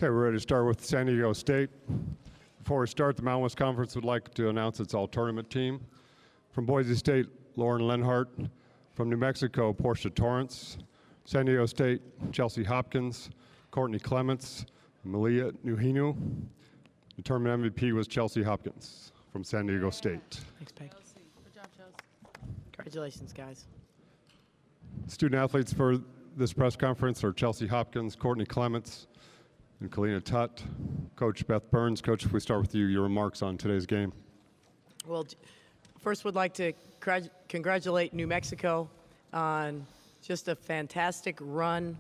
Okay, we're ready to start with San Diego State. Before we start, the Mountain West Conference would like to announce its all-tournament team. From Boise State, Lauren Lenhart. From New Mexico, Portia Torrance. San Diego State, Chelsea Hopkins, Courtney Clements, Malia Nuhinu. The tournament MVP was Chelsea Hopkins from San Diego State. Thanks, Peg. Good job, Chelsea. Congratulations, guys. Student athletes for this press conference are Chelsea Hopkins, Courtney Clements, and Kalina Tutt. Coach Beth Burns. Coach, if we start with you, your remarks on today's game. Well, first would like to congratulate New Mexico on just a fantastic run.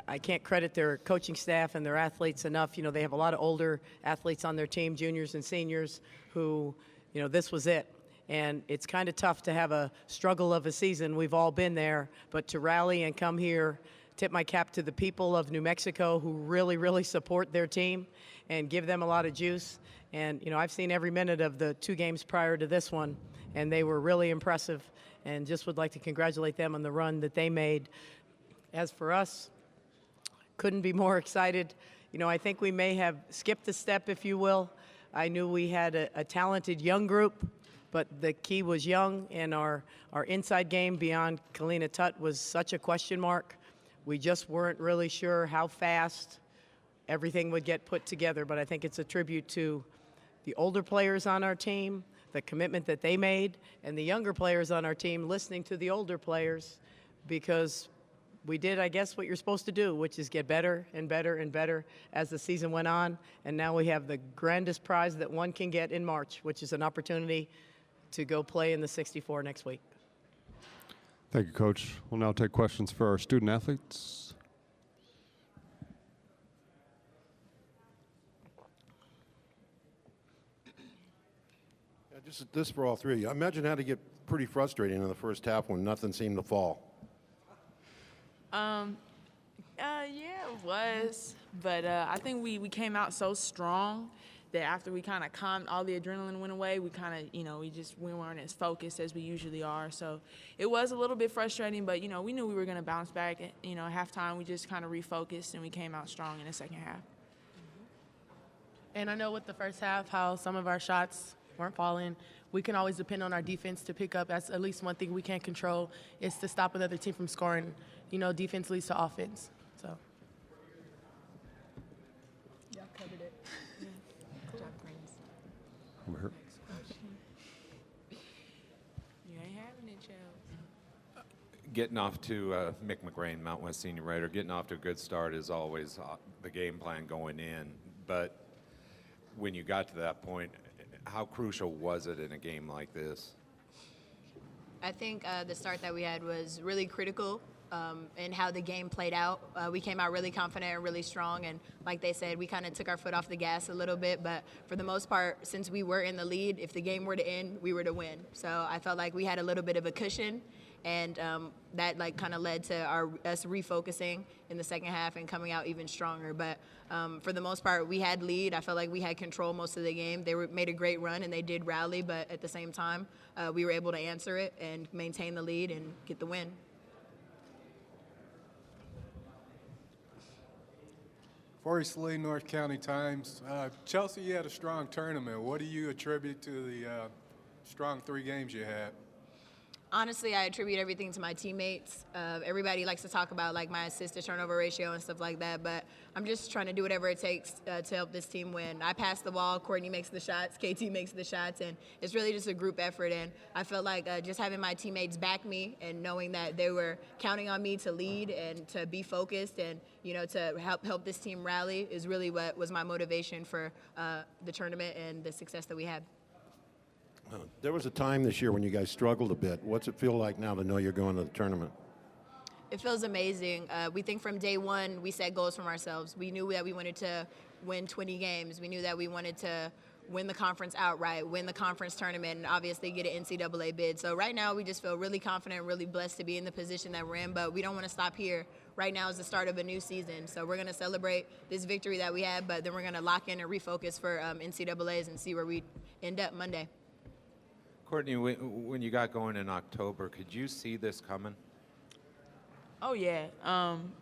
I can't credit their coaching staff and their athletes enough. You know, they have a lot of older athletes on their team, juniors and seniors, who, you know, this was it. And it's kind of tough to have a struggle of a season. We've all been there. But to rally and come here, tip my cap to the people of New Mexico who really, really support their team and give them a lot of juice. And, you know, I've seen every minute of the 2 games prior to this one, and they were really impressive. And just would like to congratulate them on the run that they made. As for us, couldn't be more excited. You know, I think we may have skipped a step, if you will. I knew we had a talented young group, but the key was young, and our inside game beyond Kalina Tutt was such a question mark. We just weren't really sure how fast everything would get put together, but I think it's a tribute to the older players on our team, the commitment that they made, and the younger players on our team listening to the older players, because we did, I guess, what you're supposed to do, which is get better and better and better as the season went on. And now we have the grandest prize that one can get in March, which is an opportunity to go play in the 64 next week. Thank you, Coach. We'll now take questions for our student athletes. This for all three. I imagine it had to get pretty frustrating in the first half when nothing seemed to fall. Yeah, it was. But I think we came out so strong that after we kind of calmed, all the adrenaline went away, we kind of, you know, we weren't as focused as we usually are. So it was a little bit frustrating, but, you know, we knew we were going to bounce back. You know, at halftime, we just kind of refocused and we came out strong in the second half. And I know with the first half how some of our shots weren't falling. We can always depend on our defense to pick up. That's at least one thing we can't control, is to stop another team from scoring. You know, defense leads to offense. So. Y'all covered it. Good job, Prince. Over here. You ain't having it, Chelsea. Getting off to Mick McGrain, Mountain West senior writer, getting off to a good start is always the game plan going in. But when you got to that point, how crucial was it in a game like this? I think the start that we had was really critical in how the game played out. We came out really confident and really strong, and like they said, we kind of took our foot off the gas a little bit, but for the most part, since we were in the lead, if the game were to end, we were to win. So I felt like we had a little bit of a cushion, and that like kind of led to us refocusing in the second half and coming out even stronger. But for the most part, we had lead. I felt like we had control most of the game. They made a great run and they did rally, but at the same time, we were able to answer it and maintain the lead and get the win. Forrest Lee, North County Times. Chelsea, you had a strong tournament. What do you attribute to the strong 3 games you had? Honestly, I attribute everything to my teammates. Everybody likes to talk about like my assist-to-turnover ratio and stuff like that, but I'm just trying to do whatever it takes to help this team win. I pass the ball, Courtney makes the shots, KT makes the shots, and it's really just a group effort. And I felt like just having my teammates back me and knowing that they were counting on me to lead and to be focused and, you know, to help this team rally is really what was my motivation for the tournament and the success that we had. There was a time this year when you guys struggled a bit. What's it feel like now to know you're going to the tournament? It feels amazing. We think from day one we set goals from ourselves. We knew that we wanted to win 20 games. We knew that we wanted to win the conference outright, win the conference tournament, and obviously get an NCAA bid. So right now we just feel really confident, really blessed to be in the position that we're in, but we don't want to stop here. Right now is the start of a new season. So we're going to celebrate this victory that we had, but then we're going to lock in and refocus for NCAAs and see where we end up Monday. Courtney, when you got going in October, could you see this coming? Oh yeah.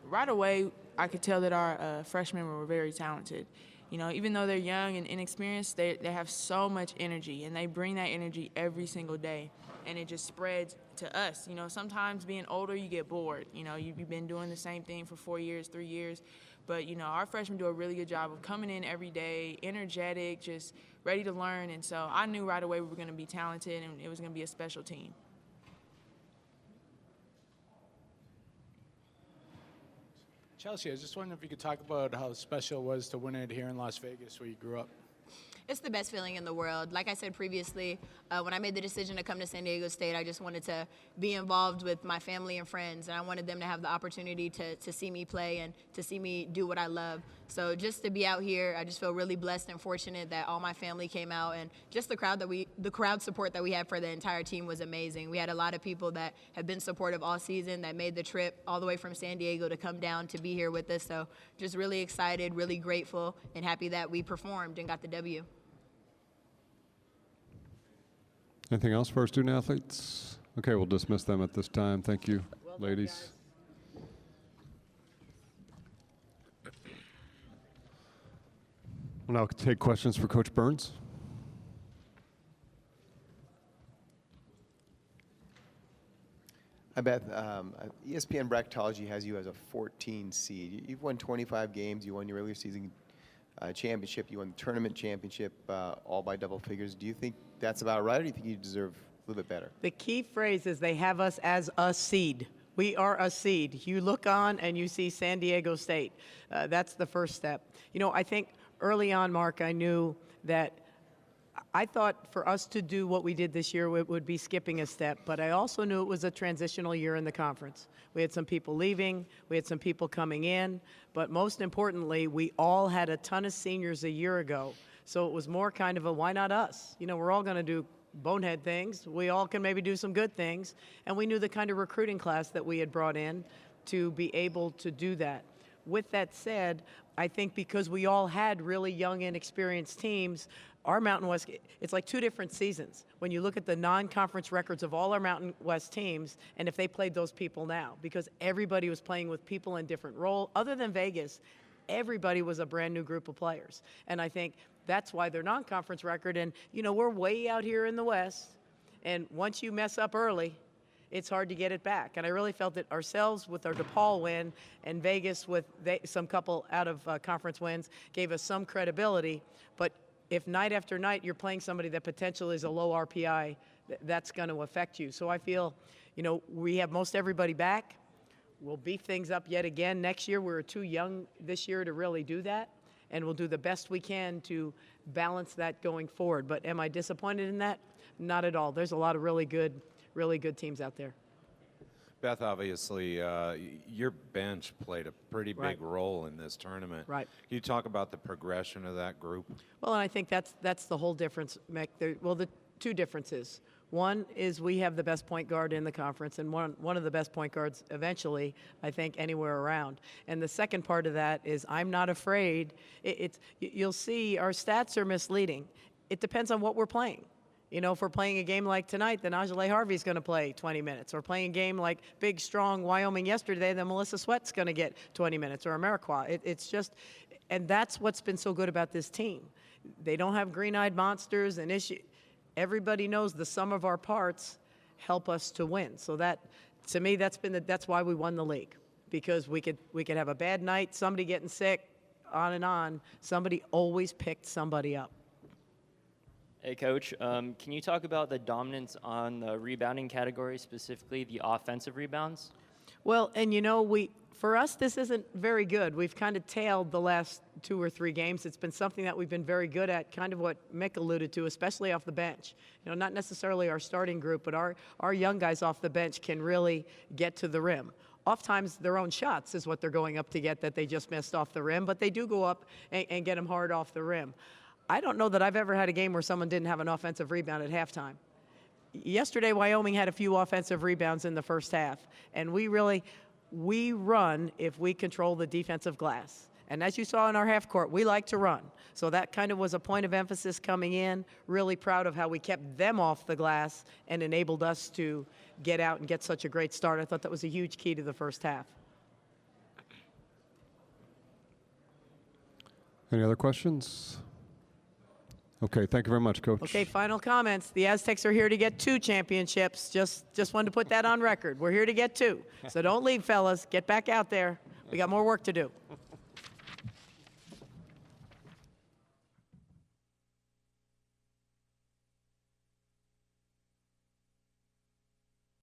Right away, I could tell that our freshmen were very talented. You know, even though they're young and inexperienced, they have so much energy, and they bring that energy every single day, and it just spreads to us. You know, sometimes being older, you get bored. You know, you've been doing the same thing for 4 years, 3 years, but you know, our freshmen do a really good job of coming in every day, energetic, just ready to learn. And so I knew right away we were going to be talented, and it was going to be a special team. Chelsea, I was just wondering if you could talk about how special it was to win it here in Las Vegas, where you grew up. It's the best feeling in the world. Like I said previously, when I made the decision to come to San Diego State, I just wanted to be involved with my family and friends, and I wanted them to have the opportunity to see me play and to see me do what I love. So just to be out here, I just feel really blessed and fortunate that all my family came out, and just the crowd support that we had for the entire team was amazing. We had a lot of people that have been supportive all season that made the trip all the way from San Diego to come down to be here with us. So just really excited, really grateful, and happy that we performed and got the W. Anything else for our student athletes? Okay, we'll dismiss them at this time. Thank you, ladies. We'll now take questions for Coach Burns. Hi, Beth. ESPN Bracketology has you as a 14 seed. You've won 25 games. You won your regular season championship. You won the tournament championship, all by double figures. Do you think that's about right, or do you think you deserve a little bit better? The key phrase is they have us as a seed. We are a seed. You look on and you see San Diego State. That's the first step. You know, I think early on, Mark, I knew that I thought for us to do what we did this year, it would be skipping a step, but I also knew it was a transitional year in the conference. We had some people leaving, we had some people coming in, but most importantly, we all had a ton of seniors a year ago. So it was more kind of a, why not us? You know, we're all going to do bonehead things. We all can maybe do some good things. And we knew the kind of recruiting class that we had brought in to be able to do that. With that said, I think because we all had really young, inexperienced teams, our Mountain West, it's like two different seasons. When you look at the non-conference records of all our Mountain West teams, and if they played those people now, because everybody was playing with people in different roles, other than Vegas, everybody was a brand new group of players. And I think that's why their non-conference record, and you know, we're way out here in the West, and once you mess up early, it's hard to get it back. And I really felt that ourselves with our DePaul win and Vegas with some couple out of conference wins gave us some credibility. But if night after night you're playing somebody that potentially is a low RPI, that's going to affect you. So I feel, you know, we have most everybody back. We'll beef things up yet again next year. We're too young this year to really do that. And we'll do the best we can to balance that going forward. But am I disappointed in that? Not at all. There's a lot of really good teams out there. Beth, obviously, your bench played a pretty big role in this tournament. Right. Can you talk about the progression of that group? Well, and I think that's the whole difference, Mick. Well, the two differences. One is we have the best point guard in the conference, and one of the best point guards eventually, I think, anywhere around. And the second part of that is I'm not afraid. You'll see our stats are misleading. It depends on what we're playing. You know, if we're playing a game like tonight, then Ajale Harvey's going to play 20 minutes. Or playing a game like big, strong Wyoming yesterday, then Melissa Sweat's going to get 20 minutes, or Ameriqua. It's just, and that's what's been so good about this team. They don't have green-eyed monsters and issue. Everybody knows the sum of our parts help us to win. So that, to me, that's why we won the league, because we could have a bad night, somebody getting sick, on and on. Somebody always picked somebody up. Hey, Coach. Can you talk about the dominance on the rebounding category, specifically the offensive rebounds? Well, and you know, for us, this isn't very good. We've kind of tailed the last 2 or 3 games. It's been something that we've been very good at, kind of what Mick alluded to, especially off the bench. You know, not necessarily our starting group, but our young guys off the bench can really get to the rim. Oftentimes, their own shots is what they're going up to get that they just missed off the rim, but they do go up and get them hard off the rim. I don't know that I've ever had a game where someone didn't have an offensive rebound at halftime. Yesterday, Wyoming had a few offensive rebounds in the first half, and we run if we control the defensive glass. And as you saw in our half court, we like to run. So that kind of was a point of emphasis coming in. Really proud of how we kept them off the glass and enabled us to get out and get such a great start. I thought that was a huge key to the first half. Any other questions? Okay, thank you very much, Coach. Okay, final comments. The Aztecs are here to get 2 championships. Just wanted to put that on record. We're here to get 2. So don't leave, fellas. Get back out there. We got more work to do.